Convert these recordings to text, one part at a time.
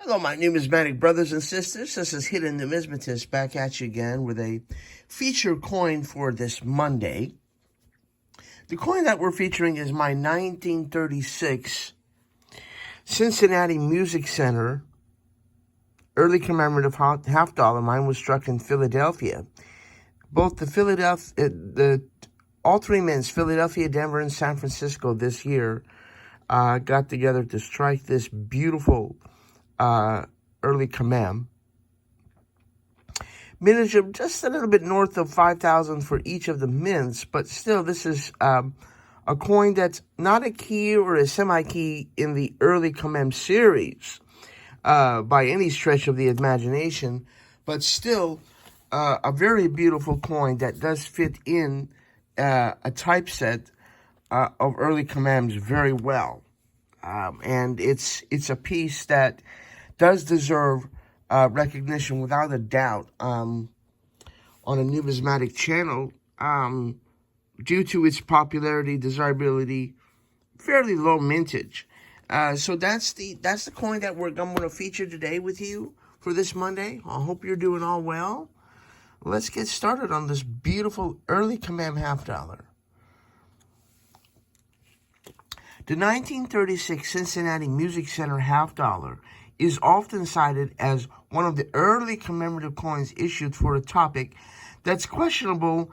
Hello, my numismatic brothers and sisters. This is Hidden Numismatist back at you again with a feature coin for this Monday. The coin that we're featuring is my 1936 Cincinnati Music Center early commemorative half dollar. Mine was struck in Philadelphia. Both all three mints, Philadelphia, Denver, and San Francisco this year got together to strike this beautiful early commem. Mintage of just a little bit north of 5,000 for each of the mints, but still this is a coin that's not a key or a semi-key in the early commem series by any stretch of the imagination, but still a very beautiful coin that does fit in a typeset of early commems very well. And it's a piece that does deserve recognition without a doubt on a numismatic channel due to its popularity, desirability, fairly low mintage. So that's the coin that I'm going to feature today with you for this Monday. I hope you're doing all well. Let's get started on this beautiful early commem half dollar. The 1936 Cincinnati Music Center half dollar is often cited as one of the early commemorative coins issued for a topic that's questionable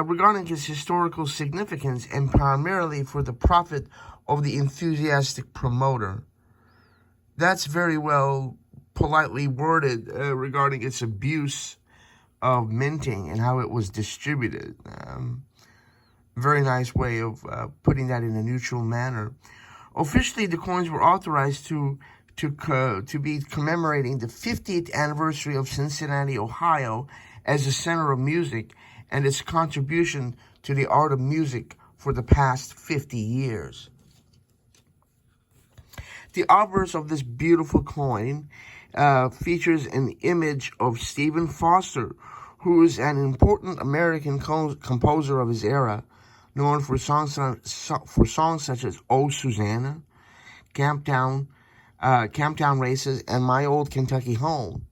regarding its historical significance and primarily for the profit of the enthusiastic promoter. That's very well politely worded regarding its abuse of minting and how it was distributed. Very nice way of putting that in a neutral manner. Officially, the coins were authorized to be commemorating the 50th anniversary of Cincinnati, Ohio, as a center of music and its contribution to the art of music for the past 50 years. The obverse of this beautiful coin features an image of Stephen Foster, who is an important American composer of his era, known for songs such as Oh, Susanna, Camptown Races, and My Old Kentucky Home.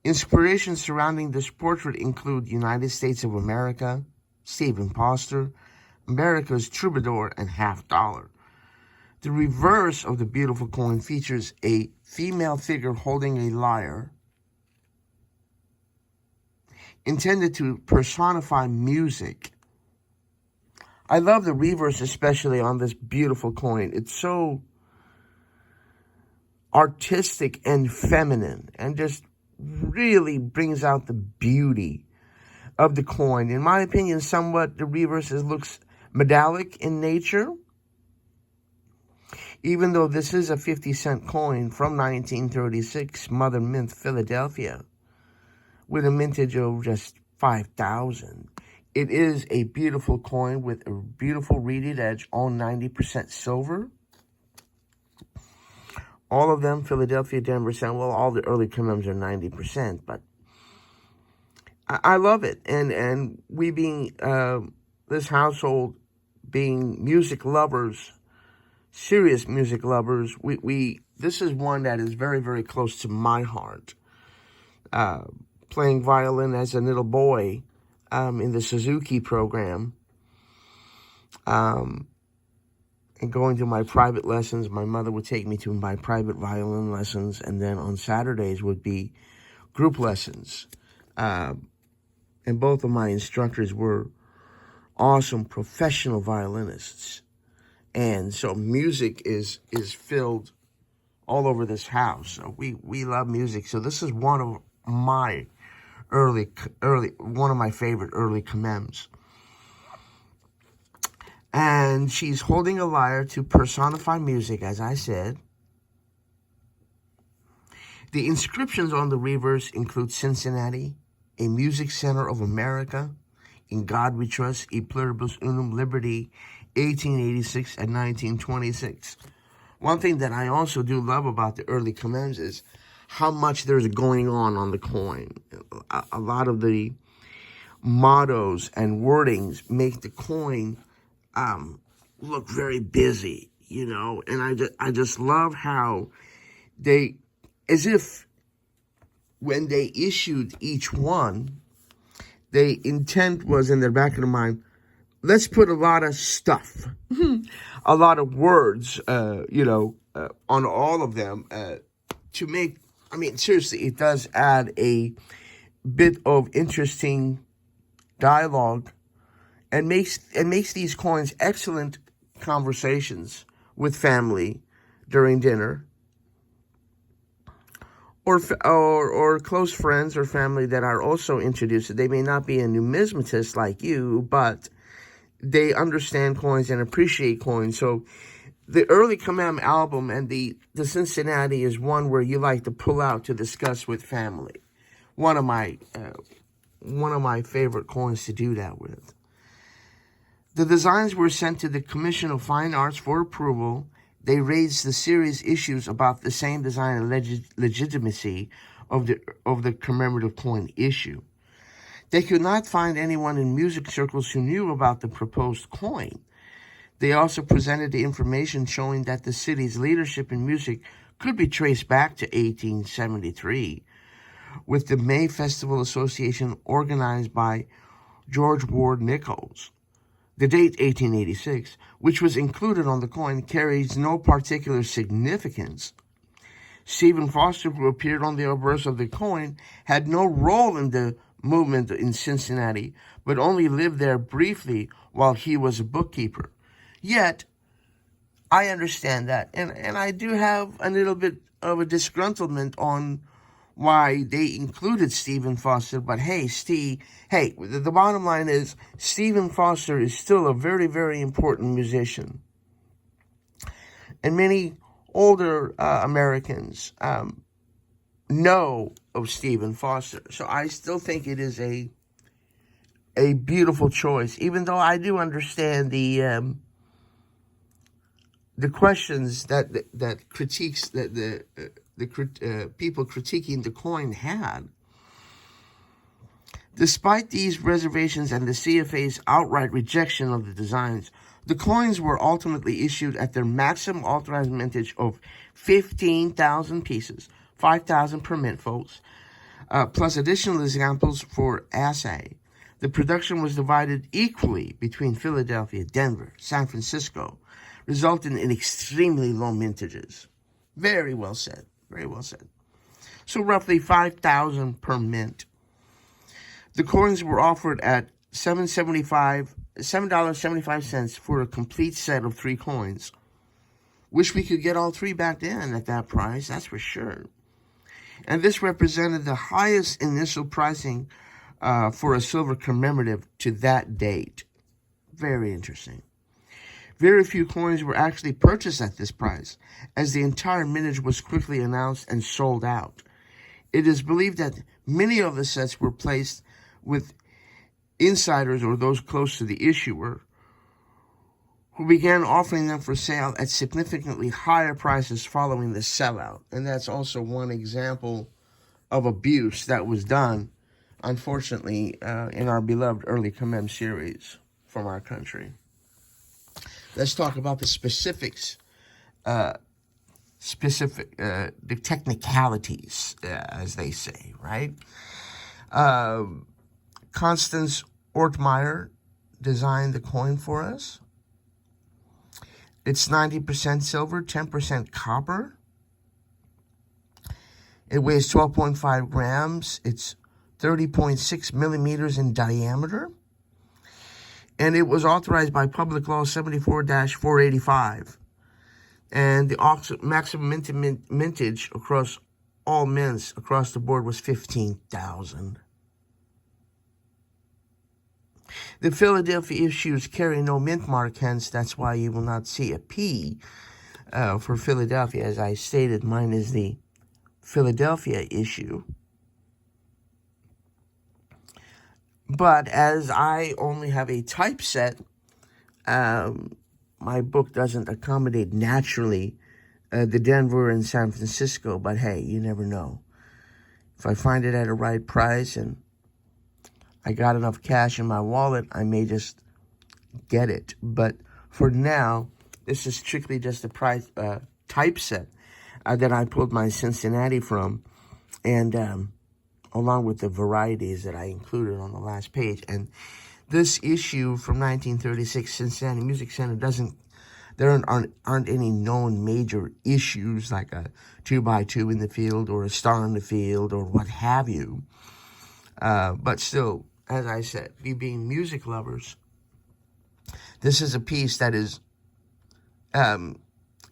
Inspirations surrounding this portrait include United States of America, Stephen Foster, America's Troubadour, and half dollar. The reverse of the beautiful coin features a female figure holding a lyre, intended to personify music. I love the reverse, especially on this beautiful coin. It's so artistic and feminine and just really brings out the beauty of the coin. In my opinion, somewhat the reverse looks metallic in nature, even though this is a 50-cent coin from 1936 Mother Mint, Philadelphia, with a mintage of just 5,000. It is a beautiful coin with a beautiful reeded edge, all 90% silver. All of them, Philadelphia, Denver, all the early commems are 90%, but I love it. And we being, this household being music lovers, serious music lovers, this is one that is very, very close to my heart. Playing violin as a little boy in the Suzuki program, and going to my private lessons. My mother would take me to my private violin lessons, and then on Saturdays would be group lessons. And both of my instructors were awesome professional violinists. And so music is filled all over this house. So we love music. So this is one of my one of my favorite early commems. And she's holding a lyre to personify music, as I said. The inscriptions on the reverse include Cincinnati, a music center of America, In God We Trust, E Pluribus Unum, Liberty, 1886 and 1926. One thing that I also do love about the early commems is how much there's going on the coin. A lot of the mottos and wordings make the coin look very busy, you know, and I just love how they as if when they issued each one, the intent was in their back of the mind, let's put a lot of stuff, a lot of words, on all of them to make, I mean, seriously, it does add a bit of interesting dialogue and makes these coins excellent conversations with family during dinner, or close friends or family that are also introduced. They may not be a numismatist like you, but they understand coins and appreciate coins. So the early Commem album and the Cincinnati is one where you like to pull out to discuss with family. One of my favorite coins to do that with. The designs were sent to the Commission of Fine Arts for approval. They raised the serious issues about the same design and legitimacy of the commemorative coin issue. They could not find anyone in music circles who knew about the proposed coin. They also presented the information showing that the city's leadership in music could be traced back to 1873, with the May Festival Association organized by George Ward Nichols. The date 1886, which was included on the coin, carries no particular significance. Stephen Foster, who appeared on the obverse of the coin, had no role in the movement in Cincinnati, but only lived there briefly while he was a bookkeeper. Yet, I understand that, and I do have a little bit of a disgruntlement on why they included Stephen Foster, but the bottom line is Stephen Foster is still a very, very important musician. And many older Americans know of Stephen Foster. So I still think it is a beautiful choice, even though I do understand the questions that critiques that the people critiquing the coin had. Despite these reservations and the CFA's outright rejection of the designs, the coins were ultimately issued at their maximum authorized mintage of 15,000 pieces, 5,000 per mint, folks, plus additional examples for assay. The production was divided equally between Philadelphia, Denver, San Francisco, resulting in extremely low mintages. Very well said. Very well said. So roughly 5,000 per mint. The coins were offered at $7.75 for a complete set of 3 coins. Wish we could get all 3 back then at that price, that's for sure. And this represented the highest initial pricing for a silver commemorative to that date. Very interesting. Very few coins were actually purchased at this price, as the entire mintage was quickly announced and sold out. It is believed that many of the sets were placed with insiders or those close to the issuer, who began offering them for sale at significantly higher prices following the sellout. And that's also one example of abuse that was done, unfortunately, in our beloved early Commem series from our country. Let's talk about the specifics, the technicalities, as they say, right? Constance Ortmeyer designed the coin for us. It's 90% silver, 10% copper. It weighs 12.5 grams. It's 30.6 millimeters in diameter. And it was authorized by Public Law 74-485. And the maximum mintage across all mints across the board was 15,000. The Philadelphia issues carry no mint mark, hence that's why you will not see a P for Philadelphia. As I stated, mine is the Philadelphia issue. But as I only have a typeset, my book doesn't accommodate naturally the Denver and San Francisco. But hey, you never know. If I find it at a right price and I got enough cash in my wallet, I may just get it. But for now, this is strictly just a price typeset. that I pulled my Cincinnati from, and along with the varieties that I included on the last page. And this issue from 1936, Cincinnati Music Center, aren't any known major issues like a 2x2 in the field or a star in the field or what have you. But still, as I said, we being music lovers, this is a piece that is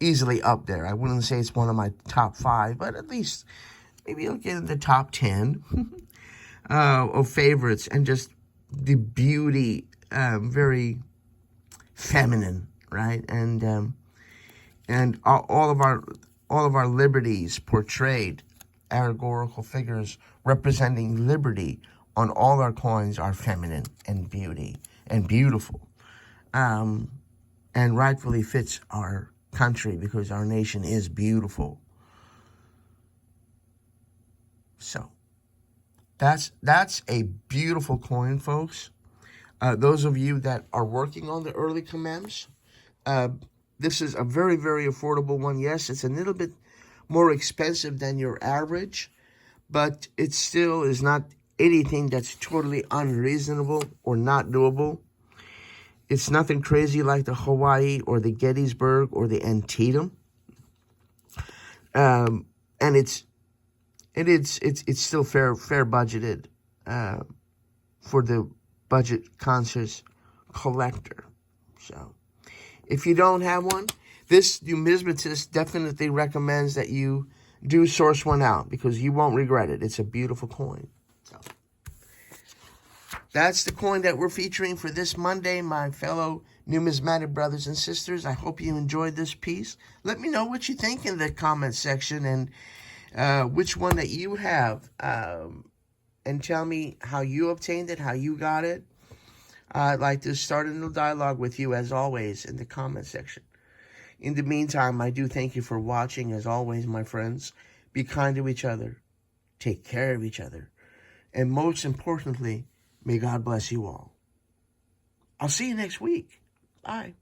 easily up there. I wouldn't say it's one of my top 5, but at least maybe it'll get in the top 10 of favorites. And just the beauty, very feminine, right? And all of our liberties portrayed, allegorical figures representing liberty on all our coins are feminine and beauty and beautiful, and rightfully fits our country because our nation is beautiful. So that's a beautiful coin, folks. Those of you that are working on the early commems, this is a very, very affordable one. Yes, it's a little bit more expensive than your average, but it still is not anything that's totally unreasonable or not doable. It's nothing crazy like the Hawaii or the Gettysburg or the Antietam. And it's still fair budgeted for the budget conscious collector. So if you don't have one, this numismatist definitely recommends that you do source one out because you won't regret it. It's a beautiful coin. So that's the coin that we're featuring for this Monday, my fellow numismatic brothers and sisters. I hope you enjoyed this piece. Let me know what you think in the comment section and which one that you have, and tell me how you obtained it, how you got it. I'd like to start a new dialogue with you, as always, in the comment section. In the meantime, I do thank you for watching, as always, my friends. Be kind to each other. Take care of each other. And most importantly, may God bless you all. I'll see you next week. Bye.